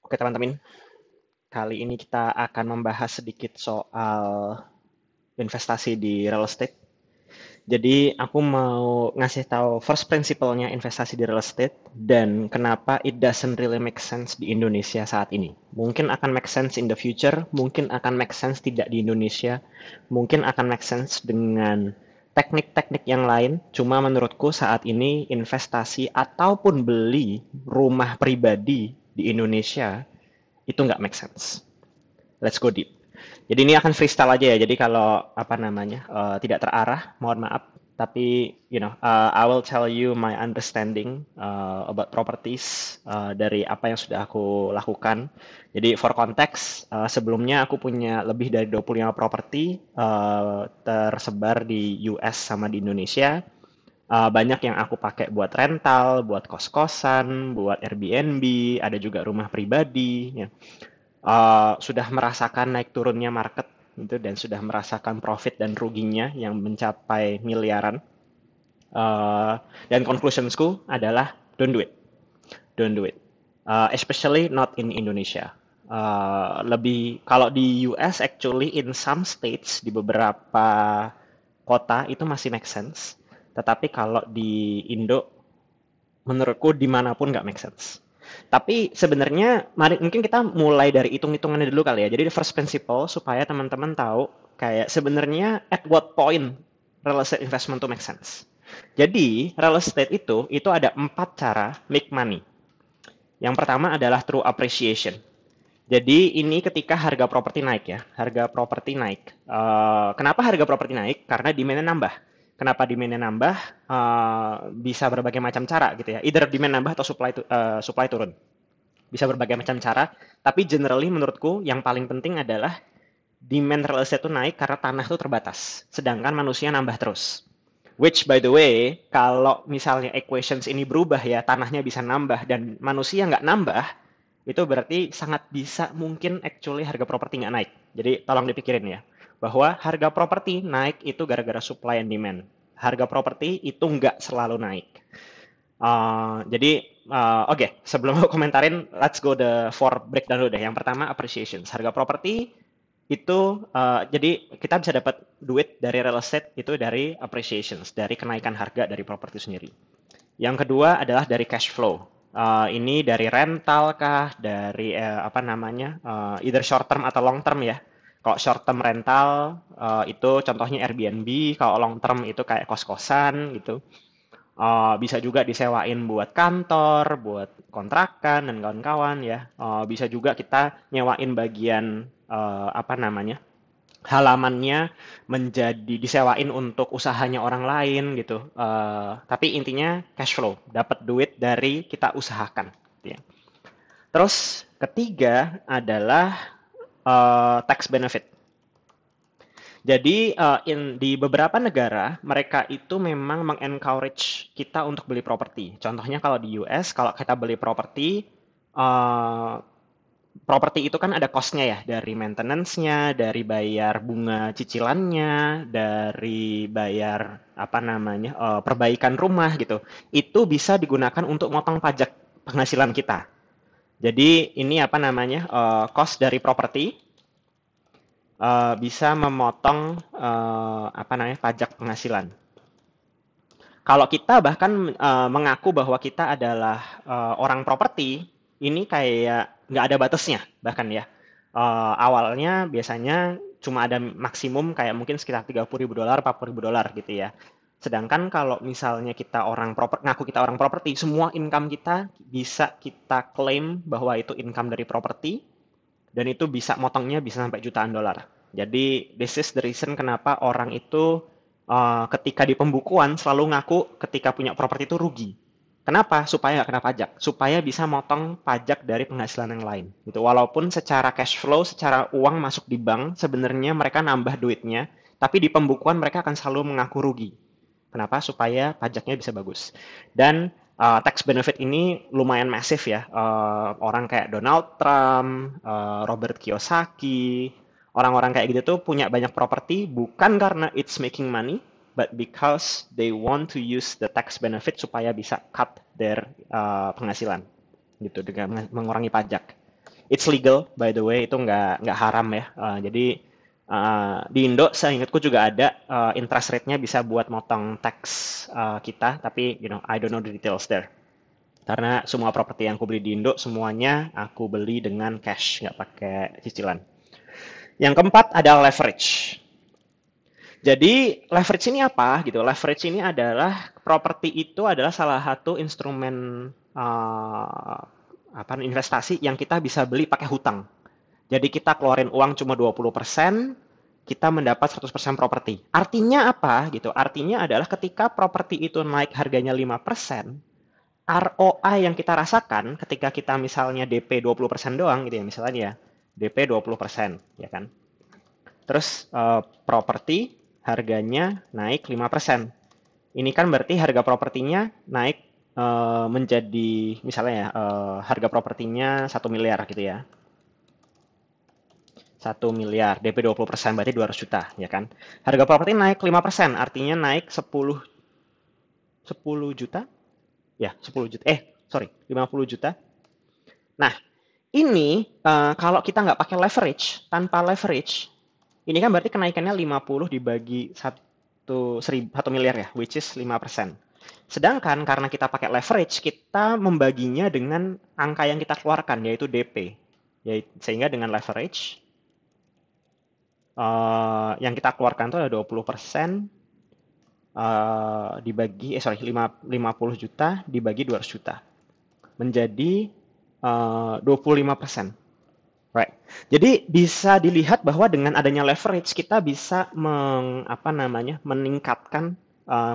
Oke teman-teman, kali ini kita akan membahas sedikit soal investasi di real estate. Jadi aku mau ngasih tahu first principle-nya investasi di real estate dan kenapa it doesn't really make sense di Indonesia saat ini. Mungkin akan make sense in the future, mungkin akan make sense tidak di Indonesia, mungkin akan make sense dengan teknik-teknik yang lain. Cuma menurutku saat ini investasi ataupun beli rumah pribadi di Indonesia itu nggak make sense. Let's go deep. Jadi ini akan freestyle aja ya. Jadi kalau apa namanya tidak terarah, mohon maaf. Tapi I will tell you my understanding about properties dari apa yang sudah aku lakukan. Jadi for context, sebelumnya aku punya lebih dari 25 properti tersebar di US sama di Indonesia. Banyak yang aku pakai buat rental, buat kos-kosan, buat Airbnb, ada juga rumah pribadi. Ya, sudah merasakan naik turunnya market gitu dan sudah merasakan profit dan ruginya yang mencapai miliaran. Dan conclusionsku adalah don't do it, especially not in Indonesia. Lebih kalau di US actually in some states di beberapa kota itu masih make sense, tetapi kalau di Indo menurutku dimanapun nggak make sense. Tapi sebenarnya mari mungkin kita mulai dari hitung-hitungannya dulu kali ya. Jadi the first principle supaya teman-teman tahu kayak sebenarnya at what point real estate investment to make sense. Jadi real estate itu ada 4 cara make money. Yang pertama adalah through appreciation. Jadi ini ketika harga properti naik ya, harga properti naik. Kenapa harga properti naik? Karena demand-nya nambah. Kenapa demand-nya nambah? Bisa berbagai macam cara gitu ya. Either demand nambah atau supply turun. Bisa berbagai macam cara. Tapi generally menurutku yang paling penting adalah demand real estate itu naik karena tanah itu terbatas. Sedangkan manusia nambah terus. Which by the way, kalau misalnya equations ini berubah ya, tanahnya bisa nambah dan manusia nggak nambah, itu berarti sangat bisa mungkin actually harga properti nggak naik. Jadi tolong dipikirin ya, bahwa harga properti naik itu gara-gara supply and demand. Harga properti itu nggak selalu naik. Oke, sebelum aku komentarin, let's go the four breakdown dulu deh. Yang pertama appreciation. Harga properti itu jadi kita bisa dapat duit dari real estate itu dari appreciations, dari kenaikan harga dari properti sendiri. Yang kedua adalah dari cash flow. Ini dari rental kah, dari apa namanya, either short term atau long term ya. Kalau short term rental itu contohnya Airbnb, kalau long term itu kayak kos-kosan gitu. Bisa juga disewain buat kantor, buat kontrakan dan kawan-kawan ya. Bisa juga kita nyewain bagian apa namanya, halamannya menjadi disewain untuk usahanya orang lain gitu. Tapi intinya cash flow, dapat duit dari kita usahakan. Gitu ya. Terus ketiga adalah tax benefit. Jadi di beberapa negara mereka itu memang mengencourage kita untuk beli properti. Contohnya kalau di US, kalau kita beli properti, eh, properti itu kan ada cost-nya ya, dari maintenance-nya, dari bayar bunga cicilannya, dari bayar apa namanya, perbaikan rumah gitu. Itu bisa digunakan untuk motong pajak penghasilan kita. Jadi ini apa namanya, cost dari properti bisa memotong apa namanya, pajak penghasilan. Kalau kita bahkan mengaku bahwa kita adalah orang properti, ini kayak nggak ada batasnya bahkan ya. Awalnya biasanya cuma ada maksimum kayak mungkin sekitar $30.000, $40.000 gitu ya. Sedangkan kalau misalnya kita ngaku kita orang properti, semua income kita bisa kita klaim bahwa itu income dari properti dan itu bisa motongnya bisa sampai jutaan dolar. Jadi this is the reason kenapa orang itu ketika di pembukuan selalu ngaku ketika punya properti itu rugi. Kenapa? Supaya nggak kena pajak. Supaya bisa motong pajak dari penghasilan yang lain. Gitu. Walaupun secara cash flow, secara uang masuk di bank, sebenarnya mereka nambah duitnya, tapi di pembukuan mereka akan selalu mengaku rugi. Kenapa? Supaya pajaknya bisa bagus. Dan tax benefit ini lumayan masif ya. Orang kayak Donald Trump, Robert Kiyosaki, orang-orang kayak gitu tuh punya banyak properti bukan karena it's making money, but because they want to use the tax benefit supaya bisa cut their penghasilan gitu dengan mengurangi pajak. It's legal by the way, itu nggak haram ya. Jadi di Indo seingatku juga ada interest rate-nya bisa buat motong tax kita, tapi I don't know the details there. Karena semua properti yang aku beli di Indo semuanya aku beli dengan cash, nggak pakai cicilan. Yang keempat adalah leverage. Jadi leverage ini apa gitu? Leverage ini adalah properti itu adalah salah satu instrumen investasi yang kita bisa beli pakai hutang. Jadi kita keluarin uang cuma 20%, kita mendapat 100% properti. Artinya apa gitu? Artinya adalah ketika properti itu naik harganya 5%, ROI yang kita rasakan ketika kita misalnya DP 20% doang gitu ya, misalnya ya, DP 20%, ya kan? Terus properti harganya naik 5%. Ini kan berarti harga propertinya naik menjadi misalnya ya, harga propertinya 1 miliar gitu ya. 1 miliar, DP 20%, berarti 200 juta, ya kan? Harga properti naik 5%, artinya naik 10 juta? Ya, 10 juta. Sorry, 50 juta. Nah, ini kalau kita nggak pakai leverage, tanpa leverage, ini kan berarti kenaikannya 50 dibagi 1 miliar ya, which is 5%. Sedangkan karena kita pakai leverage, kita membaginya dengan angka yang kita keluarkan, yaitu DP. Sehingga dengan leverage, yang kita keluarkan itu ada 20% dibagi, 50 juta dibagi 200 juta. Menjadi 25%. Right. Jadi bisa dilihat bahwa dengan adanya leverage kita bisa meningkatkan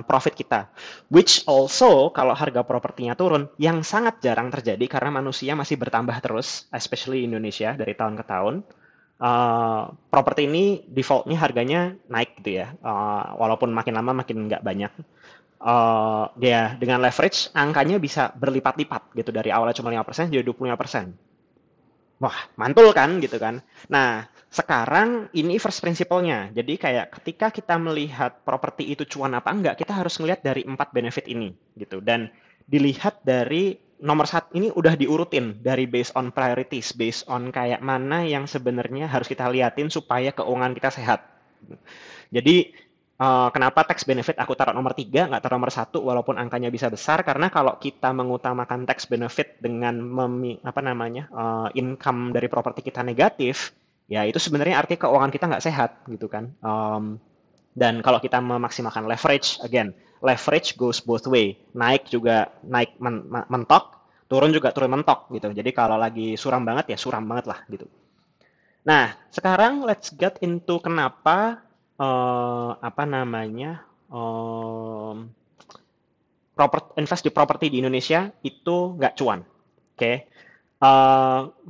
profit kita. Which also kalau harga propertinya turun, yang sangat jarang terjadi karena manusia masih bertambah terus, especially Indonesia dari tahun ke tahun. Properti ini defaultnya harganya naik gitu ya, walaupun makin lama makin nggak banyak. Dia dengan leverage angkanya bisa berlipat-lipat gitu, dari awalnya cuma 5% jadi 25%. Wah, mantul kan gitu kan. Nah, sekarang ini first principle-nya. Jadi kayak ketika kita melihat properti itu cuan apa enggak, kita harus melihat dari 4 benefit ini gitu. Dan dilihat dari nomor satu ini udah diurutin dari based on priorities, based on kayak mana yang sebenarnya harus kita liatin supaya keuangan kita sehat. Jadi kenapa tax benefit aku taruh nomor 3, nggak taruh nomor 1, walaupun angkanya bisa besar, karena kalau kita mengutamakan tax benefit dengan income dari properti kita negatif, ya itu sebenarnya artinya keuangan kita nggak sehat gitu kan. Dan kalau kita memaksimalkan leverage, again, leverage goes both way. Naik juga naik mentok, turun juga turun mentok gitu. Jadi kalau lagi suram banget ya suram banget lah gitu. Nah, sekarang let's get into kenapa eh, apa namanya invest di properti di Indonesia itu nggak cuan. Oke.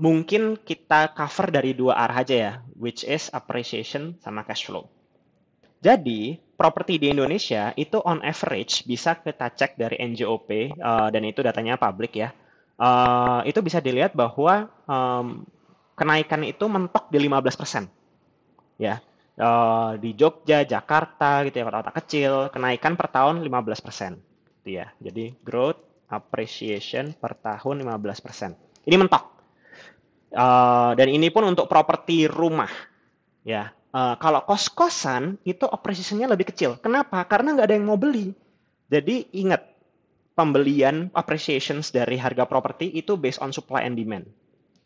Mungkin kita cover dari dua arah aja ya, which is appreciation sama cash flow. Jadi, properti di Indonesia itu on average bisa kita cek dari NJOP, dan itu datanya publik ya. Itu bisa dilihat bahwa kenaikan itu mentok di 15%. Ya. Di Jogja, Jakarta gitu ya, kota-kota kecil, kenaikan per tahun 15%. Gitu ya. Jadi growth appreciation per tahun 15%. Ini mentok. Dan ini pun untuk properti rumah. Ya. Kalau kos-kosan itu appreciation-nya lebih kecil. Kenapa? Karena nggak ada yang mau beli. Jadi ingat, pembelian appreciations dari harga properti itu based on supply and demand.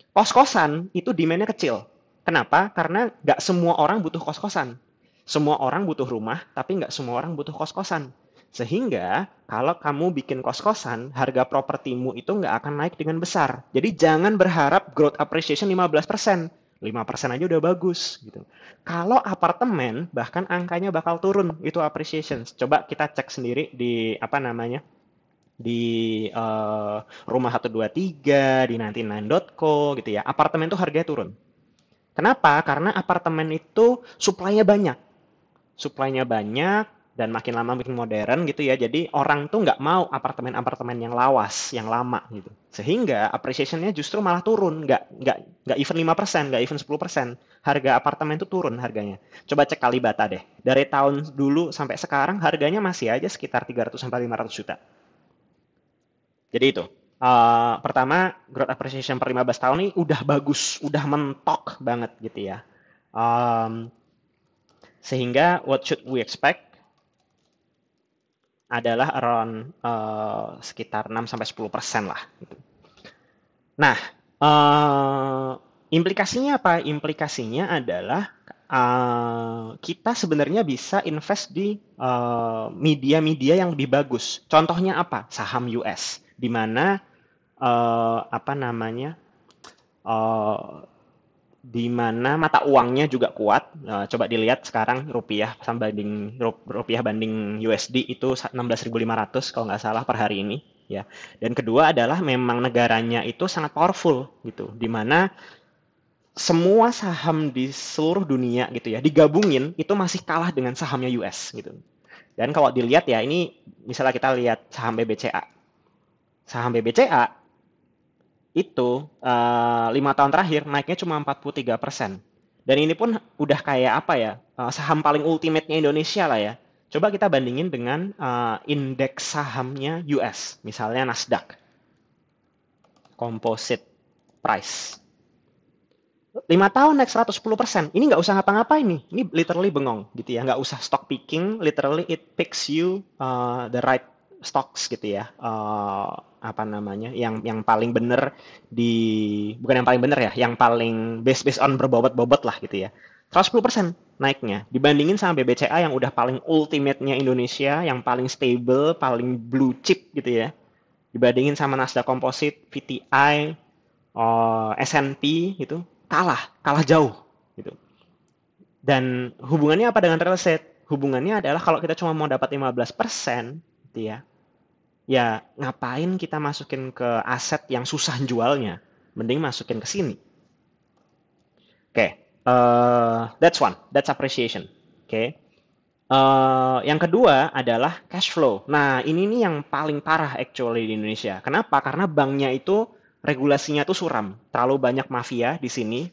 Kos-kosan itu demand-nya kecil. Kenapa? Karena nggak semua orang butuh kos-kosan. Semua orang butuh rumah, tapi nggak semua orang butuh kos-kosan. Sehingga kalau kamu bikin kos-kosan, harga propertimu itu nggak akan naik dengan besar. Jadi jangan berharap growth appreciation 15%. 5% aja udah bagus gitu. Kalau apartemen bahkan angkanya bakal turun itu appreciation. Coba kita cek sendiri di di rumah 123, di 99.co gitu ya. Apartemen tuh harganya turun. Kenapa? Karena apartemen itu supply-nya banyak. Supply-nya banyak dan makin lama makin modern gitu ya. Jadi orang tuh nggak mau apartemen-apartemen yang lawas, yang lama gitu. Sehingga appreciation-nya justru malah turun, nggak even 5%, nggak even 10%. Harga apartemen tuh turun harganya. Coba cek Kalibata deh. Dari tahun dulu sampai sekarang harganya masih aja sekitar 300 sampai 500 juta. Jadi itu. Pertama, growth appreciation per 15 tahun ini udah bagus, udah mentok banget gitu ya. Um, Sehingga what should we expect adalah around sekitar 6-10% lah. Gitu. Nah, eh, implikasinya apa? Implikasinya adalah kita sebenarnya bisa invest di media-media yang lebih bagus. Contohnya apa? Saham US, di mana apa namanya? eh, di mana mata uangnya juga kuat. Coba dilihat sekarang rupiah sama banding rupiah banding USD itu 16.500 kalau nggak salah per hari ini ya. Dan kedua adalah memang negaranya itu sangat powerful gitu, di mana semua saham di seluruh dunia gitu ya digabungin itu masih kalah dengan sahamnya US gitu. Dan kalau dilihat ya ini misalnya kita lihat saham BBCA. Saham BBCA itu 5 tahun terakhir naiknya cuma 43%. Dan ini pun udah kayak apa ya, saham paling ultimate-nya Indonesia lah ya. Coba kita bandingin dengan indeks sahamnya US, misalnya Nasdaq, Composite Price. 5 tahun naik 110%. Ini nggak usah ngapa-ngapain nih. Ini literally bengong gitu ya. Nggak usah stock picking. Literally it picks you the right stocks gitu ya. Apa namanya? Yang paling bener di bukan yang paling bener ya. Yang paling based on berbobot-bobot lah gitu ya. 110% naiknya dibandingin sama BBCA yang udah paling ultimate-nya Indonesia, yang paling stable, paling blue chip gitu ya. Dibandingin sama Nasdaq Composite, VTI, S&P gitu, kalah jauh gitu. Dan hubungannya apa dengan real estate? Hubungannya adalah kalau kita cuma mau dapat 15% gitu ya, ya ngapain kita masukin ke aset yang susah jualnya? Mending masukin ke sini. Oke, okay. That's one, that's appreciation. Oke. Okay. Yang kedua adalah cash flow. Nah, ini nih yang paling parah actually di Indonesia. Kenapa? Karena banknya itu regulasinya tuh suram. Terlalu banyak mafia di sini.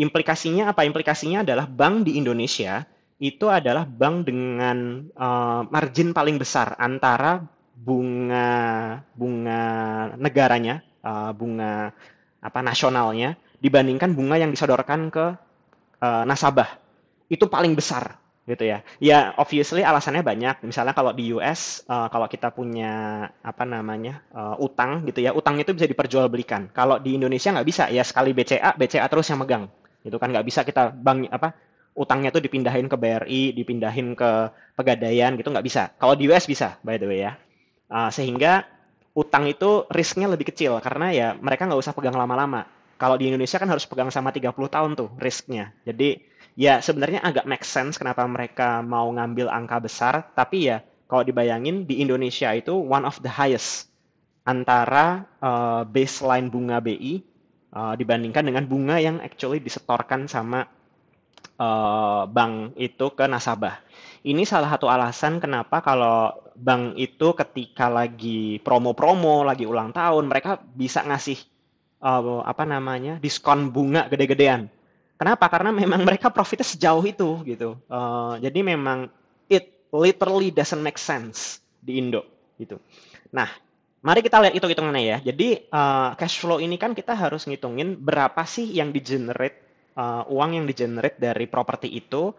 Implikasinya apa? Implikasinya adalah bank di Indonesia itu adalah bank dengan margin paling besar antara bunga bunga negaranya, bunga apa nasionalnya dibandingkan bunga yang disodorkan ke nasabah. Itu paling besar gitu ya. Ya obviously alasannya banyak. Misalnya kalau di US kalau kita punya apa namanya utang gitu ya, utang itu bisa diperjualbelikan. Kalau di Indonesia nggak bisa ya sekali BCA, BCA terus yang megang. Itu kan nggak bisa kita bank apa utangnya tuh dipindahin ke BRI, dipindahin ke Pegadaian gitu nggak bisa. Kalau di US bisa by the way ya. Sehingga utang itu risknya lebih kecil karena ya mereka nggak usah pegang lama-lama. Kalau di Indonesia kan harus pegang sama 30 tahun tuh risknya. Jadi ya sebenarnya agak make sense kenapa mereka mau ngambil angka besar, tapi ya kalau dibayangin di Indonesia itu one of the highest antara baseline bunga BI dibandingkan dengan bunga yang actually disetorkan sama bank itu ke nasabah. Ini salah satu alasan kenapa kalau bank itu ketika lagi promo-promo, lagi ulang tahun, mereka bisa ngasih apa namanya diskon bunga gede-gedean. Kenapa? Karena memang mereka profitnya sejauh itu gitu. Jadi memang it literally doesn't make sense di Indo gitu. Nah, mari kita lihat hitung-hitungannya ya. Jadi cash flow ini kan kita harus ngitungin berapa sih yang di-generate uang yang di-generate dari properti itu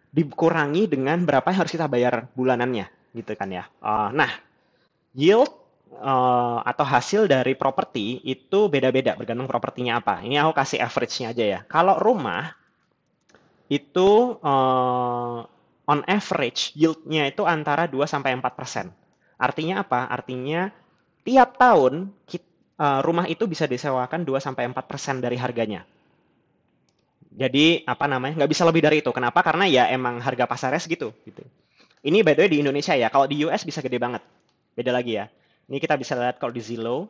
dikurangi dengan berapa yang harus kita bayar bulanannya gitu kan ya. Nah, yield atau hasil dari properti itu beda-beda bergantung propertinya apa. Ini aku kasih average-nya aja ya. Kalau rumah itu on average yield-nya itu antara 2-4%. Artinya apa? Artinya tiap tahun rumah itu bisa disewakan 2-4% dari harganya. Jadi apa namanya nggak bisa lebih dari itu. Kenapa? Karena ya emang harga pasarnya segitu. Gitu. Ini by the way di Indonesia ya. Kalau di US bisa gede banget. Beda lagi ya. Ini kita bisa lihat kalau di Zillow.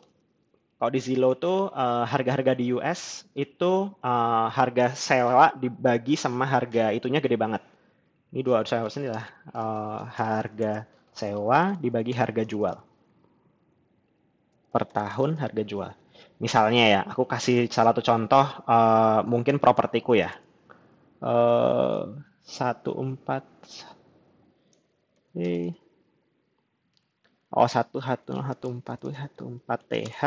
Kalau di Zillow tuh harga-harga di US itu harga sewa dibagi sama harga itunya gede banget. Ini 200 ini lah harga sewa dibagi harga jual per tahun harga jual. Misalnya ya, aku kasih salah satu contoh mungkin propertiku ya. 14 eh, O11014W14TH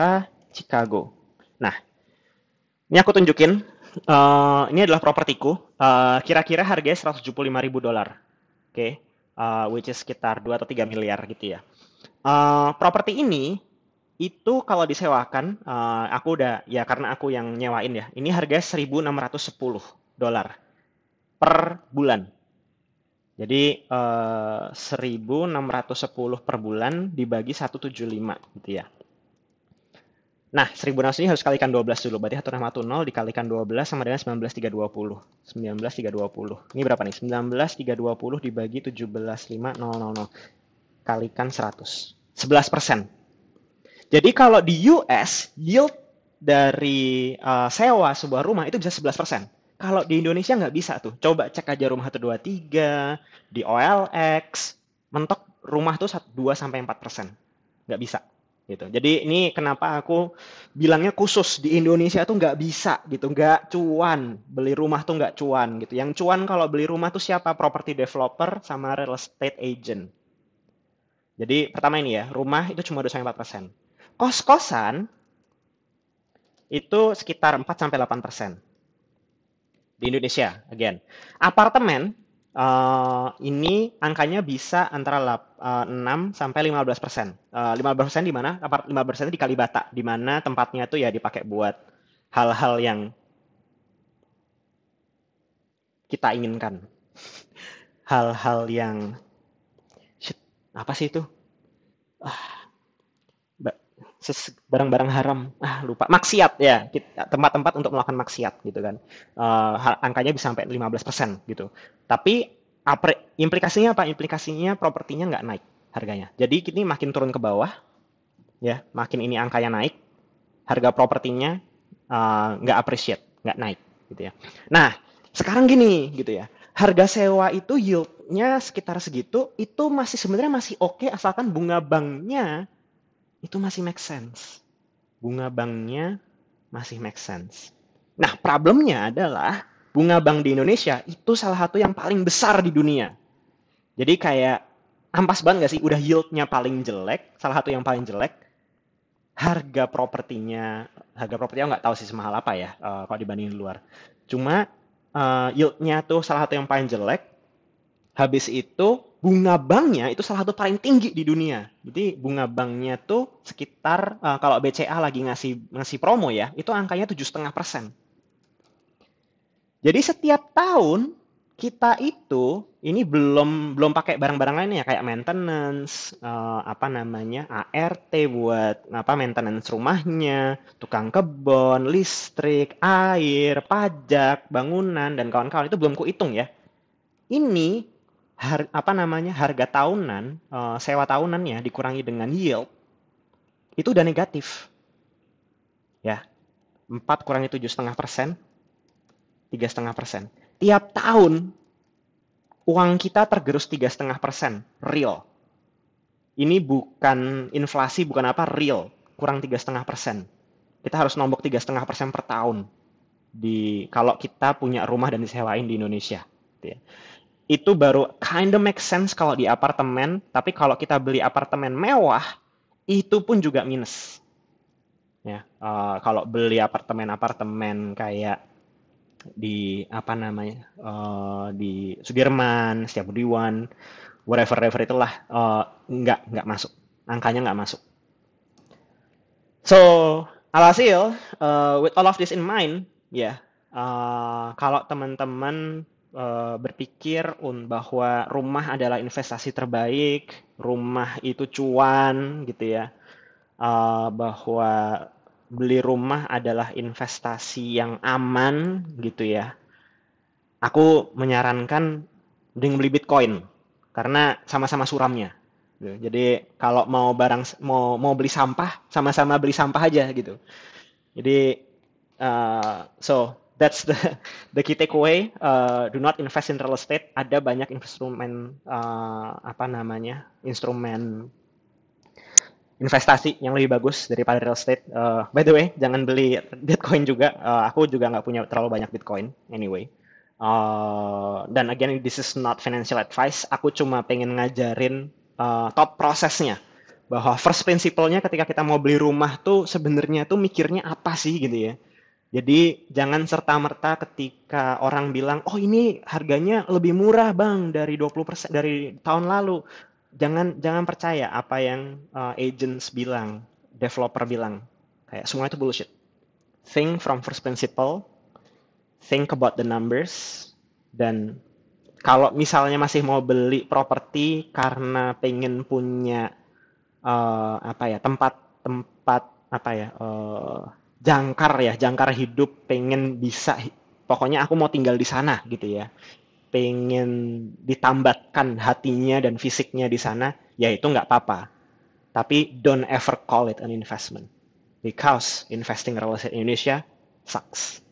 Chicago. Nah, ini aku tunjukin. Ini adalah propertiku. Kira-kira harganya $175.000. Oke. Which is sekitar 2 atau 3 miliar gitu ya. Properti ini itu kalau disewakan, aku udah ya karena aku yang nyewain ya. Ini harganya $1.610 per bulan. Jadi 1.610 per bulan dibagi 175 gitu ya. Nah, 1.600 ini harus kalikan 12 dulu. Berarti 1610 dikalikan 12 sama dengan 19.320. 19.320. Ini berapa nih? 19.320 dibagi 17.500. Kalikan 100. 11%. Jadi kalau di US, yield dari sewa sebuah rumah itu bisa 11%. Kalau di Indonesia nggak bisa tuh. Coba cek aja rumah 123, di OLX, mentok rumah tuh 2-4%. Nggak bisa. Gitu. Jadi ini kenapa aku bilangnya khusus di Indonesia tuh nggak bisa gitu, nggak cuan beli rumah tuh nggak cuan gitu. Yang cuan kalau beli rumah tuh siapa? Property developer sama real estate agent. Jadi pertama ini ya, rumah itu cuma 2-4%. Kos-kosan itu sekitar 4-8% di Indonesia, again. Apartemen ini angkanya bisa antara 6-15%. 15% di mana? 15% di Kalibata, di mana tempatnya itu ya dipakai buat hal-hal yang kita inginkan. Hal-hal yang shit, apa sih itu? Barang-barang haram, lupa, maksiat ya, tempat-tempat untuk melakukan maksiat gitu kan. Angkanya bisa sampai 15% gitu. Tapi implikasinya apa? Implikasinya propertinya nggak naik harganya. Jadi ini makin turun ke bawah, ya, makin ini angkanya naik, harga propertinya nggak appreciate, nggak naik gitu ya. Nah, sekarang gini gitu ya, harga sewa itu yieldnya sekitar segitu, itu masih sebenarnya masih oke asalkan bunga banknya itu masih make sense. Bunga banknya masih make sense. Nah, problemnya adalah bunga bank di Indonesia itu salah satu yang paling besar di dunia. Jadi kayak ampas banget gak sih? Udah yieldnya paling jelek, salah satu yang paling jelek. Harga propertinya nggak tahu sih semahal apa ya kalau dibandingin luar. Cuma yieldnya tuh salah satu yang paling jelek. Habis itu bunga banknya itu salah satu paling tinggi di dunia. Jadi bunga banknya tuh sekitar kalau BCA lagi ngasih promo ya, itu angkanya 7,5%. Jadi setiap tahun kita itu ini belum pakai barang-barang lainnya kayak maintenance, apa namanya, ART buat apa maintenance rumahnya, tukang kebun, listrik, air, pajak, bangunan dan kawan-kawan itu belum kuhitung ya. Ini apa namanya, harga tahunan, sewa tahunannya dikurangi dengan yield itu udah negatif ya. 4 kurangi 7,5%, 3,5%. Tiap tahun uang kita tergerus 3,5% real. Ini bukan inflasi, bukan apa, real. Kurang 3,5%. Kita harus nombok 3,5% per tahun kalau kita punya rumah dan disewain di Indonesia. Gitu ya. Itu baru kinda make sense kalau di apartemen, tapi kalau kita beli apartemen mewah, itu pun juga minus. Ya, kalau beli apartemen-apartemen kayak di apa namanya, di Sudirman, Setiabudi1, whatever itulah, nggak masuk, angkanya nggak masuk. So, alhasil, with all of this in mind, ya, kalau teman-teman berpikir bahwa rumah adalah investasi terbaik, rumah itu cuan, gitu ya, bahwa beli rumah adalah investasi yang aman, gitu ya. Aku menyarankan mending beli Bitcoin karena sama-sama suramnya. Gitu. Jadi kalau mau beli sampah, sama-sama beli sampah aja gitu. Jadi so that's the key takeaway. Do not invest in real estate. Ada banyak instrumen apa namanya, instrumen investasi yang lebih bagus daripada real estate. By the way, jangan beli Bitcoin juga. Aku juga nggak punya terlalu banyak Bitcoin. Anyway. Dan again, this is not financial advice. Aku cuma pengen ngajarin thought prosesnya. bahwa first principle-nya ketika kita mau beli rumah tuh sebenarnya tuh mikirnya apa sih gitu ya. Jadi jangan serta-merta ketika orang bilang, "Oh, ini harganya lebih murah, Bang, dari 20% dari tahun lalu." Jangan jangan percaya apa yang agents bilang, developer bilang. Kayak semua itu bullshit. Think from first principle, think about the numbers, dan kalau misalnya masih mau beli properti karena pengen punya apa ya, tempat apa ya, jangkar hidup, pengen bisa, pokoknya aku mau tinggal di sana gitu ya, pengen ditambatkan hatinya dan fisiknya di sana, ya itu nggak apa-apa. Tapi don't ever call it an investment because investing real estate Indonesia sucks.